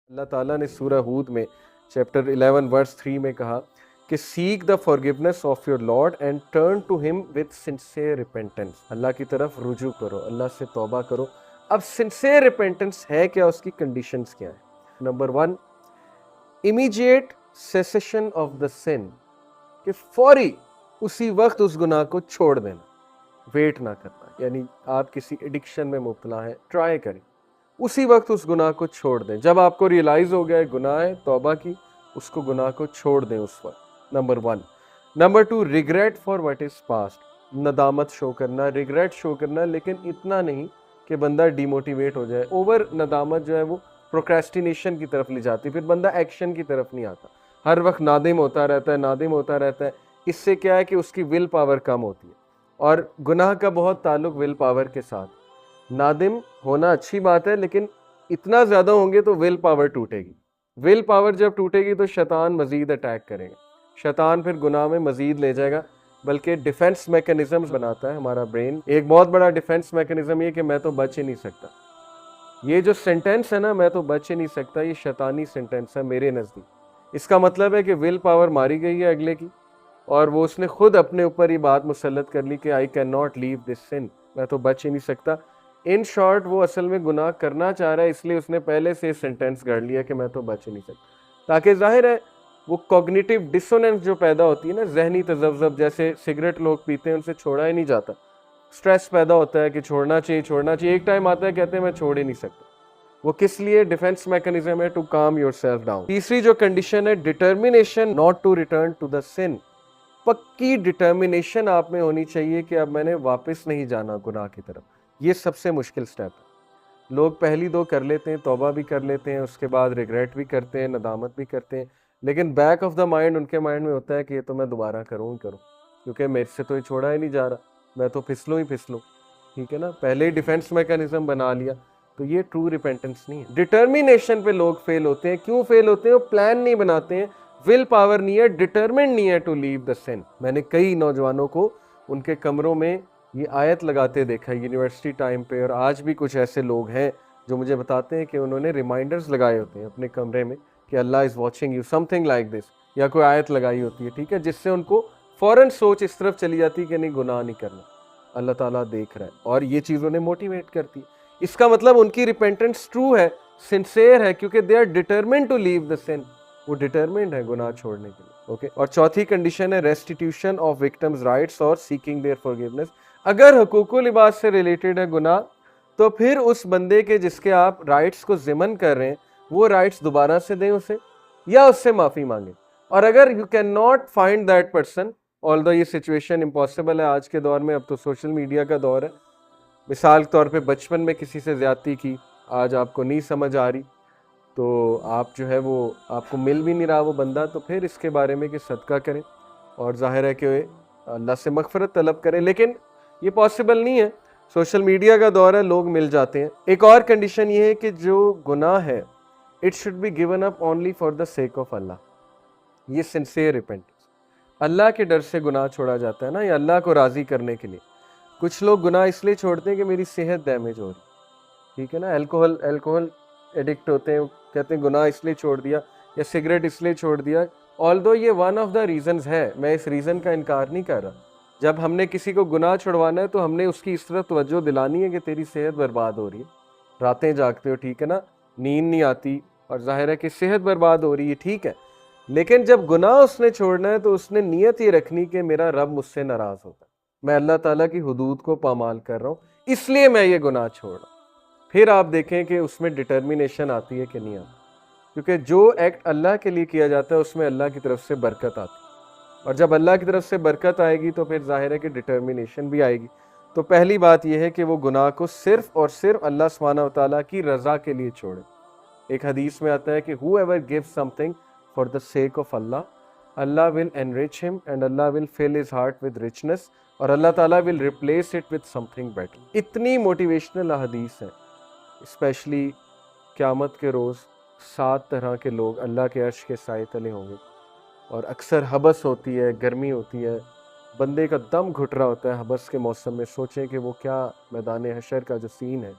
अल्लाह ताला ने सूरह हूद में चैप्टर 11 वर्स 3 में कहा कि seek the forgiveness of your lord and turn to him with sincere repentance. Allah की तरफ रुजू करो, अल्लाह से तौबा करो। अब सिंसियर रिपेंटेंस है क्या, उसकी कंडीशंस क्या है? Number 1, immediate cessation of the sin, कि फौरी उसी वक्त उस गुनाह को छोड़ देना, वेट ना करना। यानी आप किसी एडिक्शन में मुब्तला हैं, ट्राई करें उसी वक्त उस गुनाह को छोड़ दें। जब आपको रियलाइज हो गया है गुनाह है, तौबा की, उसको गुनाह को छोड़ दें उस वक्त। Number 1। Number 2, regret for what is past, नदामत शो करना, रिग्रेट शो करना, लेकिन इतना नहीं कि बंदा डिमोटिवेट हो जाए। ओवर नदामत जो है वो प्रोक्रेस्टिनेशन की तरफ ले जाती है, फिर बंदा एक्शन की तरफ नहीं आता, हर वक्त नादिम होता रहता है, नादिम होता रहता है। इससे क्या है कि उसकी विल पावर कम होती है, और गुनाह का बहुत ताल्लुक विल पावर के साथ। नादिम होना अच्छी बात है, लेकिन इतना ज़्यादा होंगे तो विल पावर टूटेगी। विल पावर जब टूटेगी तो शैतान मज़ीद अटैक करेगा, शैतान फिर गुनाह में मज़ीद ले जाएगा। बल्कि डिफेंस मैकेनिज्म बनाता है हमारा ब्रेन। एक बहुत बड़ा डिफेंस मैकेनिज्म ये कि मैं तो बच ही नहीं सकता। ये जो सेंटेंस है ना, मैं तो बच ही नहीं सकता, ये शैतानी सेंटेंस है मेरे नज़दीक। इसका मतलब है कि विल पावर मारी गई है अगले की, और वो उसने खुद अपने ऊपर ये बात मुसल्लत कर ली कि I can not leave this sin, मैं तो बच ही नहीं सकता। इन शॉर्ट वो असल में गुनाह करना चाह रहा है, इसलिए उसने पहले से सेंटेंस गढ़ लिया कि मैं तो बच ही नहीं सकता। ताकि जाहिर है वो कॉग्निटिव डिसोनेंस जो पैदा होती है ना, जहनी तजब्जब, जैसे सिगरेट लोग पीते हैं उनसे छोड़ा ही नहीं जाता, स्ट्रेस पैदा होता है कि छोड़ना चाहिए छोड़ना चाहिए, एक टाइम आता है कहते हैं मैं छोड़ ही नहीं सकता। वो किस लिए? डिफेंस मैकेनिज्म है, to calm yourself down. तीसरी जो कंडीशन है, determination not to return to the sin. पक्की डिटर्मिनेशन आप में होनी चाहिए कि अब मैंने वापस नहीं जाना गुनाह की तरफ। ये सबसे मुश्किल स्टेप है। लोग पहली दो कर लेते हैं, तौबा भी कर लेते हैं, उसके बाद रिग्रेट भी करते हैं, नदामत भी करते हैं, लेकिन बैक ऑफ द माइंड उनके माइंड में होता है कि ये तो मैं दोबारा करूँ ही करूँ, क्योंकि मेरे से तो ये छोड़ा ही नहीं जा रहा, मैं तो फिसलूँ ही फिसलूँ। ठीक है ना, पहले ही डिफेंस मैकेनिज्म बना लिया। तो ये ट्रू रिपेंटेंस नहीं है। डिटर्मिनेशन पे लोग फेल होते हैं। क्यों फेल होते हैं? वो प्लान नहीं बनाते हैं, विल पावर नहीं है, डिटरमिन्ड नहीं है टू लीव द सिन। मैंने कई नौजवानों को उनके कमरों में ये आयत लगाते देखा यूनिवर्सिटी टाइम पे, और आज भी कुछ ऐसे लोग हैं जो मुझे बताते हैं कि उन्होंने रिमाइंडर्स लगाए होते हैं अपने कमरे में कि Allah is watching you, something like this, या कोई आयत लगाई होती है, ठीक है, जिससे उनको फ़ौरन सोच इस तरफ चली जाती है कि नहीं, गुनाह नहीं करना, अल्लाह ताला देख रहा है, और ये चीज़ उन्हें मोटिवेट करती है। इसका मतलब उनकी रिपेंटेंस ट्रू है, सिंसियर है, क्योंकि they are determined to leave the sin. वो डिटरमिन्ड है गुनाह छोड़ने के लिए। ओके, और चौथी कंडीशन है रेस्टिट्यूशन ऑफ विक्टिम्स राइट्स और सीकिंग देयर फॉरगिवनेस। अगर हुकूकुल लिबास से रिलेटेड है गुनाह, तो फिर उस बंदे के जिसके आप राइट्स को ज़िमन कर रहे हैं, वो राइट्स दोबारा से दें उसे, या उससे माफ़ी मांगे। और अगर you can not find that person, although ये सिचुएशन इम्पॉसिबल है आज के दौर में, अब तो सोशल मीडिया का दौर है। मिसाल के तौर पे बचपन में किसी से ज़्यादती की, आज आपको नहीं समझ आ रही, तो आप जो है वो आपको मिल भी नहीं रहा वो बंदा, तो फिर इसके बारे में कि सदका करें, और जाहिर है कि अल्लाह से मगफरत तलब करें। लेकिन ये पॉसिबल नहीं है, सोशल मीडिया का दौर है, लोग मिल जाते हैं। एक और कंडीशन ये है कि जो गुनाह है, it should be given up only for the sake of Allah. ये सिंसियर रिपेंटेंस, अल्लाह के डर से गुनाह छोड़ा जाता है ना, या अल्लाह को राज़ी करने के लिए। कुछ लोग गुनाह इसलिए छोड़ते हैं कि मेरी सेहत डैमेज हो रही, ठीक है ना, अल्कोहल एडिक्ट होते हैं, कहते हैं गुनाह इसलिए छोड़ दिया, या सिगरेट इसलिए छोड़ दिया। ऑल्दो ये वन ऑफ द रीजंस है, मैं इस रीज़न का इनकार नहीं कर रहा। जब हमने किसी को गुनाह छुड़वाना है तो हमने उसकी इस तरह तवज्जो दिलानी है कि तेरी सेहत बर्बाद हो रही है, रातें जागते हो, ठीक है ना, नींद नहीं आती, और जाहिर है कि सेहत बर्बाद हो रही है, ठीक है। लेकिन जब गुनाह उसने छोड़ना है तो उसने नीयत ये रखनी कि मेरा रब मुझसे नाराज़ होता है, मैं अल्लाह ताला की हुदूद को पामाल कर रहा हूँ, इसलिए मैं ये गुनाह छोड़ रहा हूँ। फिर आप देखें कि उसमें डिटर्मिनेशन आती है कि नहीं आती, क्योंकि जो एक्ट अल्लाह के लिए किया जाता है उसमें अल्लाह की तरफ से बरकत आती है, और जब अल्लाह की तरफ से बरकत आएगी तो फिर जाहिर है कि डिटर्मिनेशन भी आएगी। तो पहली बात यह है कि वो गुनाह को सिर्फ और सिर्फ अल्लाह सुब्हानहू व तआला की रज़ा के लिए छोड़े। एक हदीस में आता है कि whoever gives something for the sake of Allah, Allah will enrich him and Allah will fill his heart with richness, और अल्लाह ताला will replace it with something better। इतनी मोटिवेशनल हदीस है, स्पेशली क़यामत के रोज़ 7 तरह के लोग अल्लाह के अर्श के साए तले होंगे, और अक्सर हबस होती है, गर्मी होती है, बंदे का दम घुट रहा होता है हबस के मौसम में। सोचें कि वो क्या मैदान हशर का जो सीन है।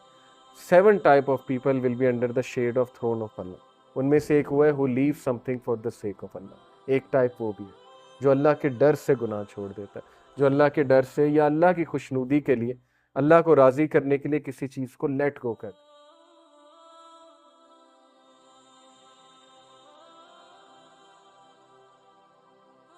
7 type of people will be under the shade of throne of Allah. उनमें से एक वो है who leave something for the sake of Allah. एक टाइप वो भी है जो अल्लाह के डर से गुनाह छोड़ देता है, जो अल्लाह के डर से या अल्लाह की खुशनुदी के लिए, अल्लाह को राज़ी करने के लिए किसी चीज़ को लेट गो कर